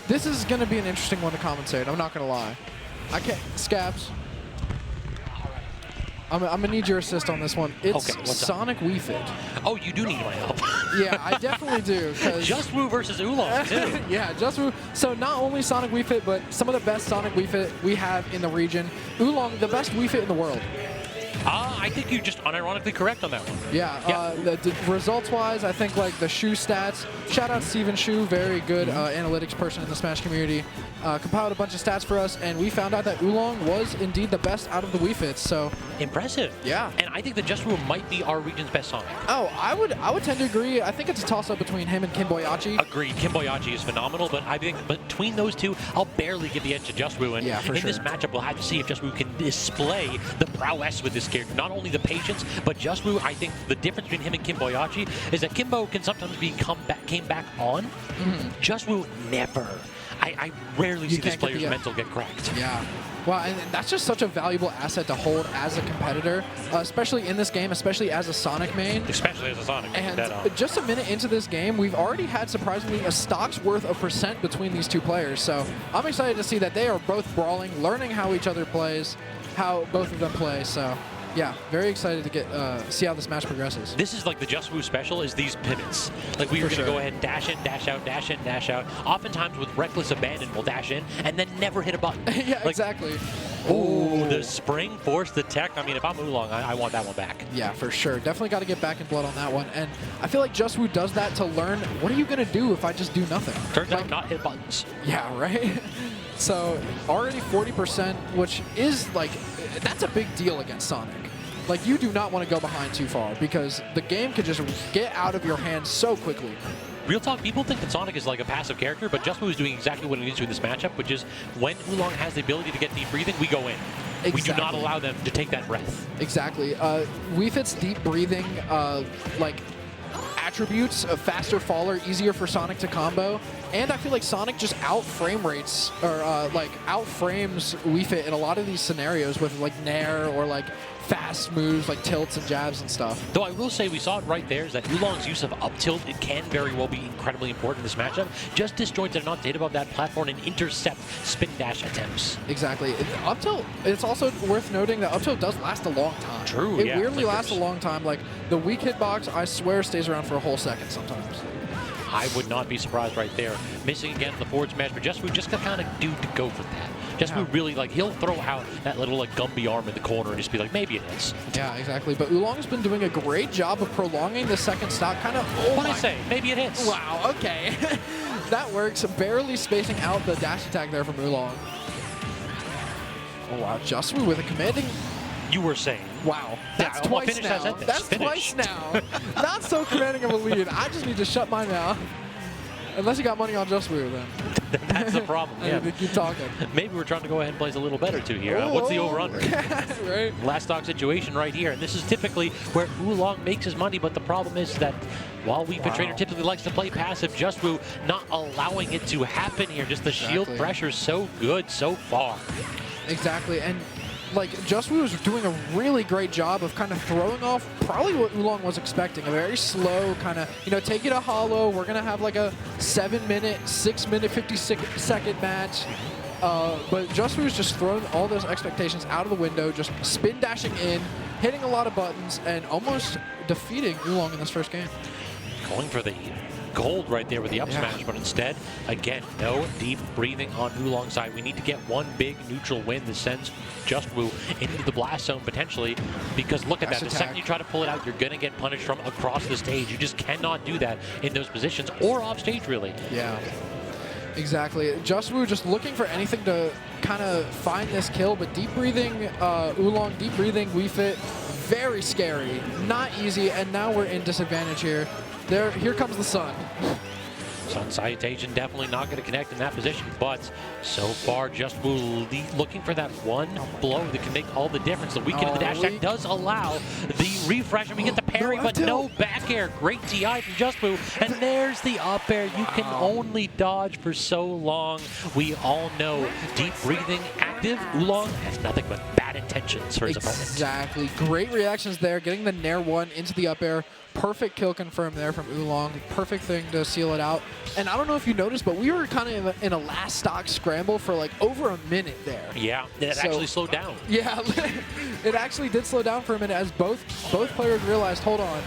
This is going to be an interesting one to commentate. I'm not going to lie. I can't. Scabs. I'm going to need your assist on this one. It's okay, Sonic Wii Fit. Oh, you do need my help. Yeah, I definitely do. Juswoo versus Oolong, too. Yeah, Juswoo. So not only Sonic Wii Fit, but some of the best Sonic Wii Fit we have in the region. Oolong, the best Wii Fit in the world. I think you're just unironically correct on that one. Yeah, the results-wise, I think like the Shu stats. Shout out Steven Shu, very good analytics person in the Smash community. Compiled a bunch of stats for us, and we found out that Oolong was indeed the best out of the Wii Fits. So impressive. Yeah. And I think that Juswoo might be our region's best Sonic. Oh, I would tend to agree. I think it's a toss-up between him and Kim Boyachi. Agreed. Kim Boyachi is phenomenal, but I think between those two, I'll barely give the edge to Juswoo. And yeah, for in sure. this matchup, we'll have to see if Juswoo can display the prowess with this character. Not only the patience, but Juswoo, I think the difference between him and Kim Boyachi is that Kimbo can sometimes came back on. Juswoo never. I rarely see this player's mental get cracked. Yeah. Well, and that's just such a valuable asset to hold as a competitor, especially in this game, especially as a Sonic main. Especially as a Sonic main. And just a minute into this game, we've already had surprisingly a stock's worth of percent between these two players. So I'm excited to see that they are both brawling, learning how each other plays, how both of them play. So yeah, very excited to get see how this match progresses. This is like the Juswoo special is these pivots. Like we are going to go ahead and dash in, dash out, dash in, dash out. Oftentimes with reckless abandon, we'll dash in and then never hit a button. Yeah, like, exactly. Ooh, the spring force the tech. I mean, if I'm Oolong, I want that one back. Yeah, for sure. Definitely got to get back in blood on that one. And I feel like Juswoo does that to learn, what are you going to do if I just do nothing? Turns out not hit buttons. Yeah, right? So already 40%, which is like, that's a big deal against Sonic. Like, you do not want to go behind too far because the game could just get out of your hands so quickly. Real talk, people think that Sonic is like a passive character, but Juswoo is doing exactly what he needs to in this matchup, which is when Oolong has the ability to get deep breathing, we go in. Exactly. We do not allow them to take that breath. Exactly. Wii Fit's deep breathing, like, attributes, a faster faller, easier for Sonic to combo, and I feel like Sonic just out-frame rates, or like out-frames Wii Fit in a lot of these scenarios with like Nair or like fast moves like tilts and jabs and stuff. Though I will say we saw it right there is that Oolong's use of up tilt, it can very well be incredibly important in this matchup. Just disjoints that are not hit above that platform and intercept spin dash attempts. Exactly. Up tilt, it's also worth noting that up tilt does last a long time. True, It yeah, weirdly lasts a long time. Like the weak hitbox, I swear, stays around for a whole second sometimes. I would not be surprised right there. Missing again in the forward smash, but Juswoo just kind of do to go for that. Juswoo really, like, he'll throw out that little, like, Gumby arm in the corner and just be like, maybe it is. Yeah, exactly. But Oolong's been doing a great job of prolonging the second stock, kind of. Oh, what I say? Maybe it hits. Wow, okay. That works. Barely spacing out the dash attack there from Oolong. Oh, wow. Juswoo with a commanding. You were saying. Wow. That's twice now. That's twice now. Not so commanding of a lead. I just need to shut my mouth. Unless you got money on Juswoo, then. That's the problem, yeah. I need to keep talking. Maybe we're trying to go ahead and place a little better, too, here. What's the over-under? Right. Last stock situation right here. And this is typically where Oolong makes his money, but the problem is that while Wii Fit Trainer typically likes to play passive, Juswoo not allowing it to happen here. Just the shield pressure so good so far. Exactly. And like, Juswoo was doing a really great job of kind of throwing off probably what Oolong was expecting. A very slow kind of, you know, take it a hollow. We're going to have like a 7-minute, 6-minute, 56-second match. But Juswoo was just throwing all those expectations out of the window, just spin dashing in, hitting a lot of buttons, and almost defeating Oolong in this first game. Going for the gold right there with the up smash, but instead, again, no deep breathing on Oolong's side. We need to get one big neutral win that sends Juswoo into the blast zone potentially, because look at that. The second you try to pull it out, you're going to get punished from across the stage. You just cannot do that in those positions or off stage, really. Yeah, exactly. Juswoo just looking for anything to kind of find this kill, but deep breathing, Oolong, deep breathing, Wii Fit, very scary, not easy, and now we're in disadvantage here. Here comes the sun. Sun Salutation definitely not going to connect in that position, but so far Juswoo looking for that one blow that can make all the difference. The weaken of the dash attack does allow the refresh, and we get the parry, but no back air. Great TI from Juswoo, and there's the up air. You can only dodge for so long. We all know deep breathing perspective, Oolong has nothing but bad intentions for his opponent. Exactly. Great reactions there. Getting the Nair 1 into the up air. Perfect kill confirmed there from Oolong. Perfect thing to seal it out. And I don't know if you noticed, but we were kind of in a last stock scramble for like over a minute there. Yeah, it actually slowed down. Yeah, it actually did slow down for a minute as both players realized, hold on,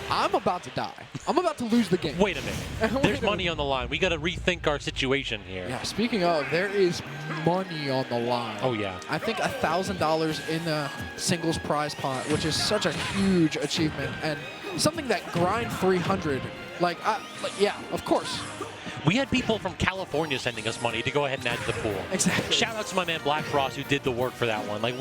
I'm about to die. I'm about to lose the game. Wait a minute. There's money on the line. We got to rethink our situation here. Yeah, speaking of, there is money on the line. Oh, yeah. I think $1,000 in the singles prize pot, which is such a huge achievement and something that grind 300. Yeah, of course. We had people from California sending us money to go ahead and add to the pool. Exactly. Shout out to my man Black Frost who did the work for that one. Like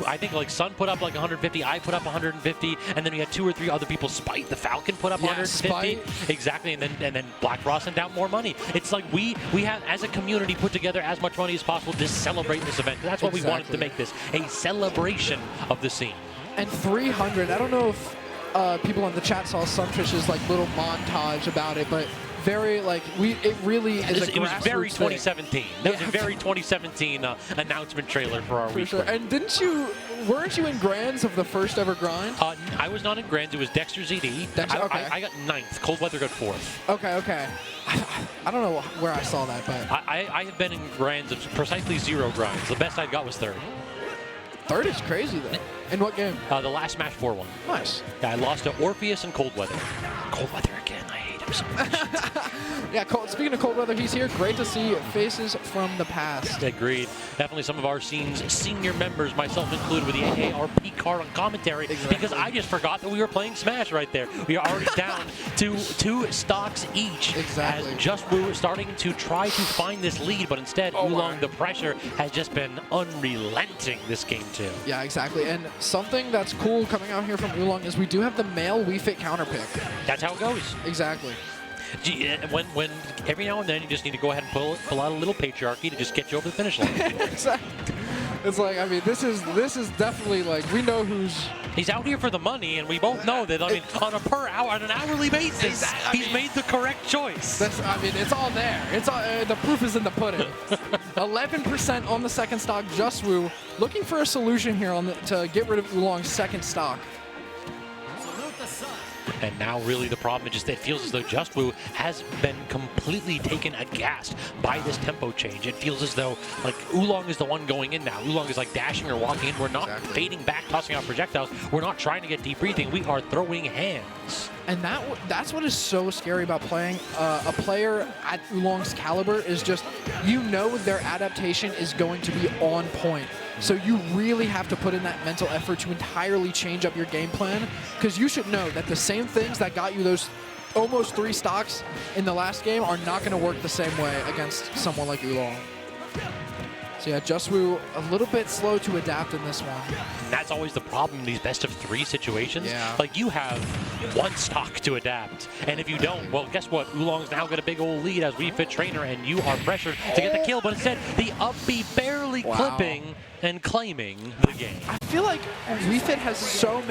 I think like Sun put up like 150, I put up 150, and then we had 2 or 3 other people. Spite the Falcon put up 150. Spite. Exactly, and then Black Frost sent out more money. It's like we have as a community put together as much money as possible to celebrate this event. That's what we wanted to make this a celebration of the scene. And 300. I don't know if people in the chat saw Sunfish's like little montage about it, but very it really is a grassroots. It was very thing. 2017. That was a very 2017 announcement trailer for our week. Sure. And weren't you in Grands of the first ever grind? I was not in Grands. It was Dexter ZD. Okay. I got 9th. Cold Weather got 4th. Okay. I don't know where I saw that, but I have been in Grands of precisely 0 grinds. The best I got was 3rd. 3rd is crazy though. In what game? The last Smash 4-1. Nice. Yeah, I lost to Orpheus and Cold Weather. Cold Weather again. I hate him so much. Yeah, speaking of Cold Weather, he's here. Great to see faces from the past. Agreed. Definitely some of our scene's senior members, myself included, with the AARP card on commentary. Exactly. Because I just forgot that we were playing Smash right there. We are already down to 2 stocks each. Exactly. As Juswoo starting to try to find this lead, but instead, Oolong, the pressure has just been unrelenting this game too. Yeah, exactly. And something that's cool coming out here from Oolong is we do have the male Wii Fit counter pick. That's how it goes. Exactly. When every now and then you just need to go ahead and pull out a little patriarchy to just get you over the finish line. Exactly. It's like, I mean, this is definitely like, we know he's out here for the money, and we both know that. I mean, on an hourly basis, he's made the correct choice. It's all there. It's all, the proof is in the pudding. 11% on the second stock. Juswoo looking for a solution here to get rid of Oolong's second stock. And now really the problem is just it feels as though Juswoo has been completely taken aghast by this tempo change. It feels as though like Oolong is the one going in now. Oolong is like dashing or walking in. We're not fading back, tossing out projectiles. We're not trying to get deep breathing. We are throwing hands. And that's what is so scary about playing a player at Oolong's caliber is just, you know, their adaptation is going to be on point. So you really have to put in that mental effort to entirely change up your game plan, because you should know that the same things that got you those almost 3 stocks in the last game are not going to work the same way against someone like Oolong. So yeah, Juswoo a little bit slow to adapt in this one. That's always the problem in these best of 3 situations. Yeah. Like you have 1 stock to adapt, and if you don't, well, guess what? Oolong's now got a big old lead as Wii Fit trainer, and you are pressured to get the kill. But instead, the up B barely clipping and claiming the game. I feel like Wii Fit has so many